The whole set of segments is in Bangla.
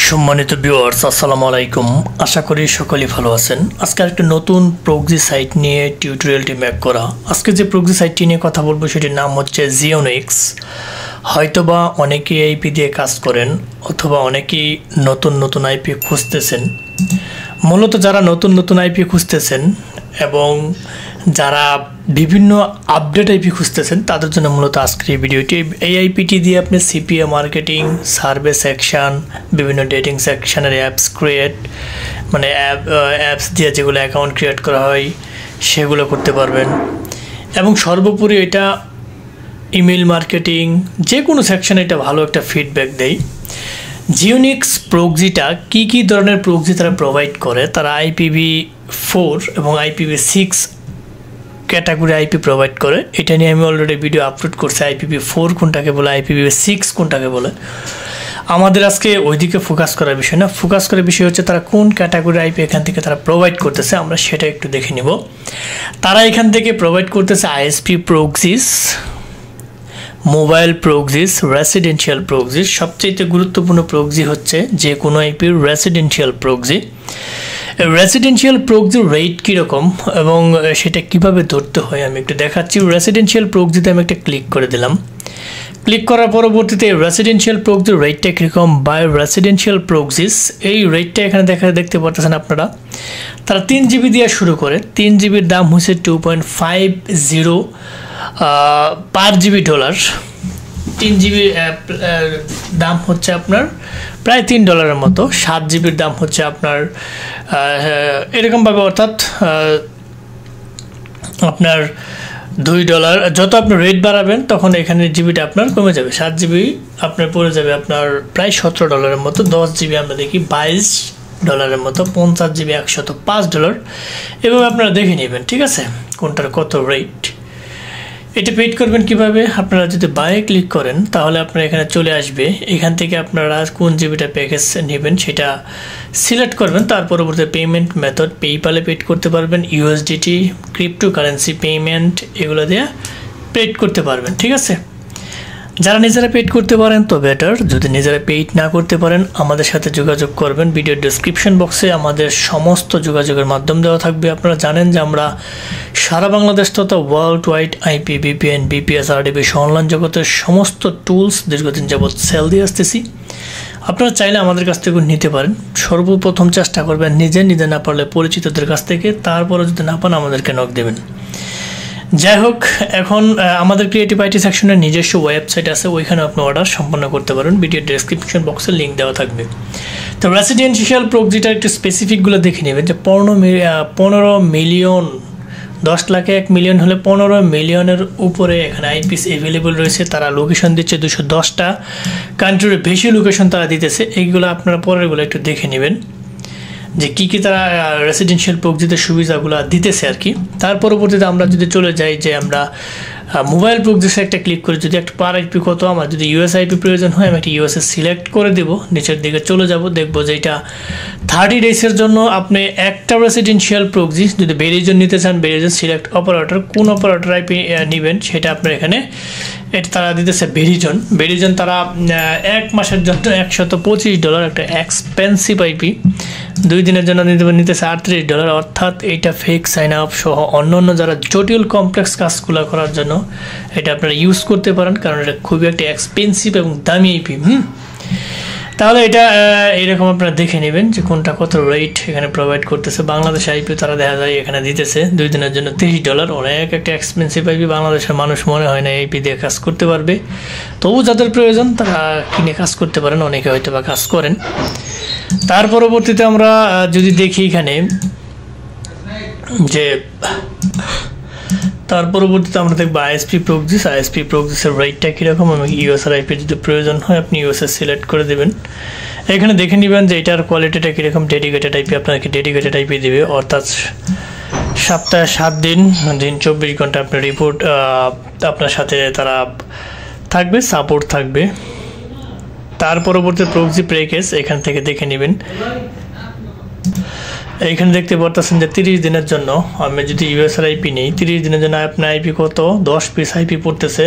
সম্মানিত ভিউয়ার্স আসসালামু আলাইকুম। আশা করি সকলেই ভালো আছেন। আজকে একটা নতুন প্রক্সি সাইট নিয়ে টিউটোরিয়ালটি মেক করা। আজকে যে প্রক্সি সাইটটি নিয়ে কথা বলবো সেটির নাম হচ্ছে জিওনিক্স। হয়তোবা অনেকেই আইপি দিয়ে কাজ করেন অথবা অনেকেই নতুন আইপি খুঁজতেছেন। মূলত যারা নতুন আইপি খুঁজতেছেন এবং যারা বিভিন্ন আপডেট আইপি খুঁজতেছেন তাদের জন্য মূলত আজকের এই ভিডিওটি। এই আইপিটি দিয়ে আপনি সিপিএ মার্কেটিং, সার্ভে সেকশন, বিভিন্ন ডেটিং সেকশনের অ্যাপস ক্রিয়েট, মানে অ্যাপস দিয়ে যেগুলো অ্যাকাউন্ট ক্রিয়েট করা হয় সেগুলো করতে পারবেন। এবং সর্বোপরি এটা ইমেল মার্কেটিং, যে কোনো সেকশনে এটা ভালো একটা ফিডব্যাক দেয়। জিওনিক্স প্রক্সিটা কী ধরনের প্রক্সি তারা প্রোভাইড করে, তারা IPv4 এবং IPv6 ক্যাটাগরি আইপি প্রোভাইড করে। এটা নিয়ে আমি অলরেডি ভিডিও আপলোড করছি, IPv4 কোনটাকে বলে, IPv6 কোনটাকে বলে। আমাদের আজকে ওইদিকে ফোকাস করার বিষয় না, ফোকাস করার বিষয় হচ্ছে তারা কোন ক্যাটাগরি আইপি এখান থেকে তারা প্রোভাইড করতেছে, আমরা সেটা একটু দেখে নিব। তারা এখান থেকে প্রোভাইড করতেছে ISP proxies, mobile proxies, residential proxies. সবচেয়ে গুরুত্বপূর্ণ প্রক্সি হচ্ছে যে কোনো আইপির রেসিডেন্সিয়াল প্রক্সি। রেসিডেন্সিয়াল প্রক্সির রেট কীরকম এবং সেটা কিভাবে ধরতে হয় আমি একটু দেখাচ্ছি। রেসিডেন্সিয়াল প্রক্সিতে আমি একটা ক্লিক করে দিলাম। ক্লিক করার পরবর্তীতে রেসিডেন্সিয়াল প্রক্সির রেটটা কীরকম বাই রেসিডেন্সিয়াল প্রক্সিস, এই রেটটা এখানে দেখতে পাচ্ছেন আপনারা। তারা 3 GB দিয়ে শুরু করে। 3 GBর দাম হচ্ছে $2.50 পার জিবি ডলার। 3 GB দাম হচ্ছে আপনার প্রায় $3 মতো। 7 GBর দাম হচ্ছে আপনার এরকমভাবে, অর্থাৎ আপনার $2। যত আপনার রেট বাড়াবেন তখন এখানে জিবিটা আপনার কমে যাবে। 7 GB আপনার পড়ে যাবে আপনার প্রায় $17 মতো। 10 GB আমরা দেখি $22 মতো। 50 GB $105। এভাবে আপনারা দেখে নেবেন, ঠিক আছে, কোনটার কত রেট। এটা পেড করবেন কিভাবে, আপনারা যদি বায়ে ক্লিক করেন তাহলে আপনারা এখানে চলে আসবে। এখান থেকে আপনারা কোন জিবিটা প্যাকেজ নেবেন সেটা সিলেক্ট করবেন। তার পরবর্তী পেমেন্ট মেথড পেইপালে পেড করতে পারবেন, USDT, ক্রিপ্টোকারেন্সি পেমেন্ট, এগুলো দিয়ে পেড করতে পারবেন, ঠিক আছে। যারা নিজেরা পেড করতে পারেন তো বেটার, যদি নিজেরা পেড না করতে পারেন আমাদের সাথে যোগাযোগ করবেন। ভিডিওর ডেসক্রিপশন বক্সে আমাদের সমস্ত যোগাযোগের মাধ্যম দেওয়া থাকবে। আপনারা জানেন যে আমরা সারা বাংলাদেশ তথা world wide IP, VPN, BPS, RDP online জগতের সমস্ত টুলস দীর্ঘদিন যাবৎ সেল দিয়ে আসতেছি। আপনারা চাইলে আমাদের কাছ থেকে নিতে পারেন। সর্বপ্রথম চেষ্টা করবেন নিজে না পারলে পরিচিতদের কাছ থেকে, তারপরে যদি না পান আমাদেরকে নক দেবেন। যাই হোক, এখন আমাদের ক্রিয়েটিভ IT সেকশনের নিজস্ব ওয়েবসাইট আছে, ওইখানে আপনি অর্ডার সম্পন্ন করতে পারেন। ভিডিও ডেসক্রিপশন বক্সে লিঙ্ক দেওয়া থাকবে। তো রেসিডেন্সিয়াল প্রক্সিটার একটু স্পেসিফিকগুলো দেখে নেবেন যে 15 মিলিয়ন, 10 লাখে 1 মিলিয়ন হলে 15 মিলিয়নের উপরে এখানে আইপিস অ্যাভেলেবল রয়েছে। তারা লোকেশন দিচ্ছে 210টা কান্ট্রির বেশি লোকেশন তারা দিতেছে। এইগুলো আপনারা পরেরগুলো একটু দেখে নেবেন যে কী তারা রেসিডেন্সিয়াল প্রক্সিতে সুবিধাগুলো দিতেছে আর কি। তার পরবর্তীতে আমরা যদি চলে যাই যে আমরা মোবাইল প্রক্সিসে একটা ক্লিক করে যদি একটা পার আইপি কত, আমার যদি USIP প্রয়োজন হয় আমি একটা USA সিলেক্ট করে দেব। নিচের দিকে চলে যাব, দেখবো যে এটা 30 ডেজের জন্য আপনি একটা রেসিডেন্সিয়াল প্রক্সি যদি ভেরিজন নিতে চান, ভেরিজন সিলেক্ট অপারেটর, কোন অপারেটর আইপি নেবেন সেটা আপনার এখানে এটা তারা দিতেছে ভেরিজন। তারা 1 মাসের জন্য $125, একটা এক্সপেন্সিভ আইপি। 2 দিনের জন্য নিতেছে $38, অর্থাৎ এইটা ফেক সাইন আপ সহ অন্য যারা জটিল কমপ্লেক্স কাজগুলো করার জন্য এটা আপনারা ইউজ করতে পারেন, কারণ এটা খুবই একটা এক্সপেন্সিভ এবং দামি আইপি। তাহলে এটা এরকম আপনারা দেখে নেবেন যে কোনটা কত রেট এখানে প্রোভাইড করতেছে। বাংলাদেশ আইপি তারা দেখা যায় এখানে দিতেছে 2 দিনের জন্য $30, অনেক একটা এক্সপেন্সিভ আইপি। বাংলাদেশের মানুষ মনে হয় না আইপি দিয়ে কাজ করতে পারবে, তবু যাদের প্রয়োজন তারা কিনে কাজ করতে পারেন, অনেকে হয়তো বা কাজ করেন। তার পরবর্তীতে আমরা যদি দেখি এখানে যে তার পরবর্তীতে আমরা দেখবো ISP প্রক্সিসের রেটটা কীরকম এবং USA আইপি যদি প্রয়োজন হয় আপনি USA সিলেক্ট করে দেবেন। এখানে দেখে নেবেন যে এটার কোয়ালিটিটা কীরকম। ডেডিকেটেড আইপি আপনাকে ডেডিকেটেড আইপি দেবে, অর্থাৎ সপ্তাহে 7 দিন 24 ঘন্টা আপনার রিপোর্ট আপনার সাথে তারা থাকবে, সাপোর্ট থাকবে। তার পরবর্তী প্রক্সি প্যাকেজ এখান থেকে দেখে নেবেন। এইখানে দেখতে পারতেছেন যে 30 দিনের জন্য আমি যদি US আইপি নেই, 30 দিনের জন্য আপনার আইপি কত 10 পিস আইপি পড়তেছে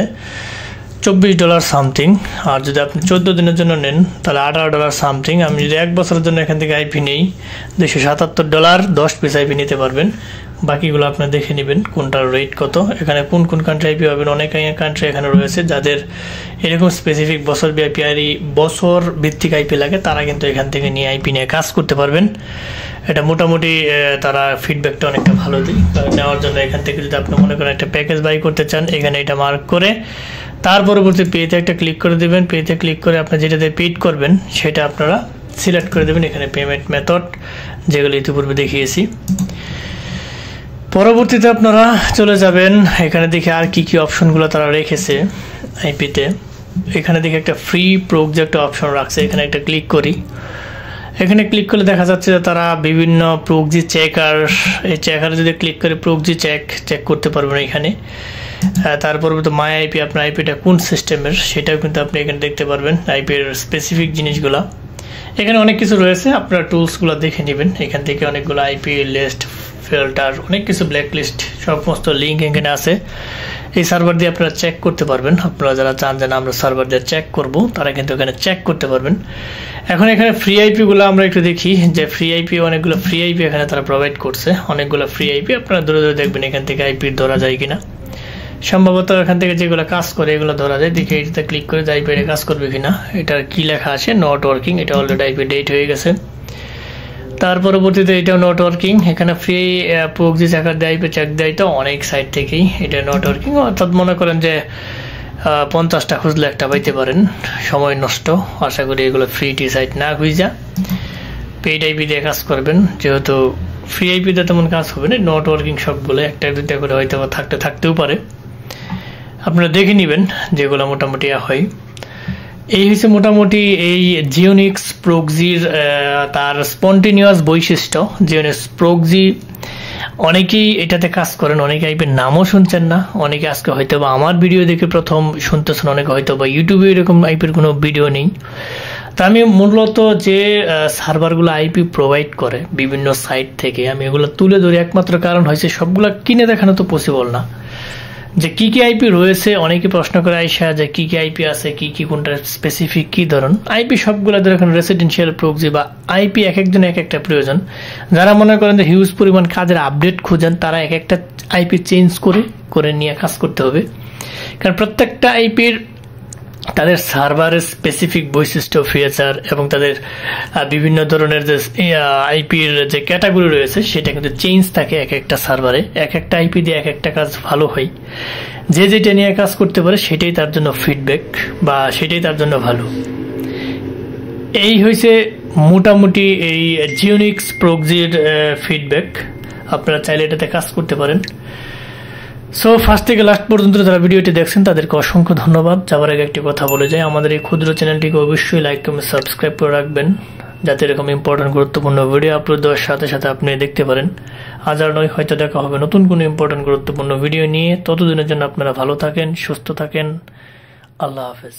$24 সামথিং। আর যদি আপনি 14 দিনের জন্য নেন তাহলে $18 সামথিং। আমি যদি 1 বছরের জন্য এখান থেকে আইপি নেই $277, 10 পিস আইপি নিতে পারবেন। বাকিগুলো আপনারা দেখে নেবেন কোনটার রেট কত, এখানে কোন কোন কান্ট্রি আইপি পাবেন। অনেক কান্ট্রি এখানে রয়েছে যাদের এরকম স্পেসিফিক বছর ভিত্তিক আইপি লাগে, তারা কিন্তু এখান থেকে নিয়ে আইপি নিয়ে কাজ করতে পারবেন। এটা মোটামুটি তারা ফিডব্যাকটা অনেকটা ভালো দিই নেওয়ার জন্য। এখান থেকে যদি আপনি মনে করেন একটা প্যাকেজ বাই করতে চান, এখানে এটা মার্ক করে তার পরবর্তী পেতে একটা ক্লিক করে দেবেন। পেতে ক্লিক করে আপনার যেটাতে পেড করবেন সেটা আপনারা সিলেক্ট করে দেবেন। এখানে পেমেন্ট মেথড যেগুলো ইতিপূর্বে দেখিয়েছি। পরবর্তীতে আপনারা চলে যাবেন, এখানে দেখে আর কি অপশনগুলো তারা রেখেছে আইপিতে। এখানে দেখে একটা ফ্রি প্রক্সি একটা অপশন রাখছে, এখানে একটা ক্লিক করি। এখানে ক্লিক করলে দেখা যাচ্ছে যে তারা বিভিন্ন প্রক্সি চেকার, এই চেকারে যদি ক্লিক করে প্রক্সি চেক করতে পারবেন এখানে। তারপর মাই আইপি, আপনার আইপিটা কোন সিস্টেমের সেটাও কিন্তু আপনি এখানে দেখতে পারবেন, আইপির স্পেসিফিক জিনিসগুলো। এখানে অনেক কিছু রয়েছে, আপনারা টুলসগুলো দেখে নেবেন। এখান থেকে অনেকগুলো আইপি লিস্ট, ফিল্টার, অনেক কিছু ব্ল্যাক লিস্ট, সমস্ত লিঙ্ক এখানে আছে। এই সার্ভার দিয়ে আপনারা চেক করতে পারবেন। আপনারা যারা চান যে আমরা সার্ভার দিয়ে চেক করব, তারা কিন্তু এখানে চেক করতে পারবেন। এখন এখানে ফ্রি আইপিগুলো আমরা একটু দেখি যে ফ্রি আইপি, অনেকগুলো ফ্রি আইপি এখানে তারা প্রোভাইড করছে। অনেকগুলো ফ্রি আইপি আপনারা দূরে দূরে দেখবেন এখান থেকে আইপি ধরা যায় কিনা। সম্ভবত এখান থেকে যেগুলো কাজ করে এগুলো ধরা যায়। দেখে এটাতে ক্লিক করে আইপি কাজ করবে কিনা। এটার কি লেখা আছে, নট ওয়ার্কিং, এটা অলরেডি আইপি ডেট হয়ে গেছে। তার পরবর্তীতে এটাও নট ওয়ার্কিং। এখানে ফ্রি প্রক্সি চেকার দিয়ে আইপি চেক দেয় তো অনেক সাইট থেকেই, এটা নট ওয়ার্কিং। অর্থাৎ মনে করেন যে 50টা খুঁজলে একটা পাইতে পারেন, সময় নষ্ট। আশা করি এগুলো ফ্রি সাইট না খুঁজা পেইড আইপি দিয়ে কাজ করবেন, যেহেতু ফ্রি আইপি দিয়ে তেমন কাজ হবে না। নট ওয়ার্কিং সবগুলো একটা দুইটা করে হয়তো থাকতেও পারে, আপনারা দেখে নেবেন যেগুলো মোটামুটি হয়। এই হচ্ছে মোটামুটি এই জিওনিক্স প্রক্সির তার স্পন্টেনিয়াস বৈশিষ্ট্য। জিওনিক্স প্রক্সি অনেকেই এটাতে কাজ করেন, অনেকে আইপির নামও শুনছেন না, অনেকে আজকে হয়তো বা আমার ভিডিও দেখে প্রথম শুনতেছেন, অনেকে হয়তো বা ইউটিউবে এরকম আইপির কোনো ভিডিও নেই। তা আমি মূলত যে সার্ভারগুলো আইপি প্রোভাইড করে বিভিন্ন সাইট থেকে আমি এগুলো তুলে ধরি, একমাত্র কারণ হয়েছে সবগুলো কিনে দেখানো তো পসিবল না। যে কি আইপি রয়েছে, অনেকে প্রশ্ন করে আইসা যে কি আইপি আছে, কি কোনটা স্পেসিফিক কি ধরন আইপি, সবগুলো ধরেন রেসিডেন্সিয়াল প্রক্সি বা আইপি এক একজন এক একটা প্রয়োজন। যারা মনে করেন যে হিউজ পরিমাণ কাজের আপডেট খুঁজেন, তারা এক একটা আইপি চেঞ্জ করে নিয়ে কাজ করতে হবে। কারণ প্রত্যেকটা আইপির তাদের সার্ভারের স্পেসিফিক বৈশিষ্ট্য, ফিচার এবং তাদের বিভিন্ন ধরনের যে আইপির যে ক্যাটাগরি রয়েছে সেটা কিন্তু চেঞ্জ থাকে এক একটা সার্ভারে। এক একটা আইপি দিয়ে এক একটা কাজ ভালো হয়। যে যেটা নিয়ে কাজ করতে পারে সেটাই তার জন্য ফিডব্যাক বা সেটাই তার জন্য ভালো। এই হয়েছে মোটামুটি এই জিওনিক্স প্রক্সির ফিডব্যাক। আপনারা চাইলে এটাতে কাজ করতে পারেন। সো ফার্স্ট থেকে লাস্ট পর্যন্ত যারা ভিডিওটি দেখছেন তাদেরকে অসংখ্য ধন্যবাদ। যাওয়ার আগে একটি কথা বলে যাই, আমাদের এই ক্ষুদ্র চ্যানেলটিকে অবশ্যই লাইক কমেন্ট সাবস্ক্রাইব করে রাখবেন, যাতে এরকম ইম্পর্টেন্ট গুরুত্বপূর্ণ ভিডিও আপলোড দেওয়ার সাথে সাথে আপনি দেখতে পারেন। আজ আর নয়, হয়তো দেখা হবে নতুন কোনো ইম্পর্টেন্ট গুরুত্বপূর্ণ ভিডিও নিয়ে। ততদিনের জন্য আপনারা ভালো থাকেন, সুস্থ থাকেন। আল্লাহ হাফেজ।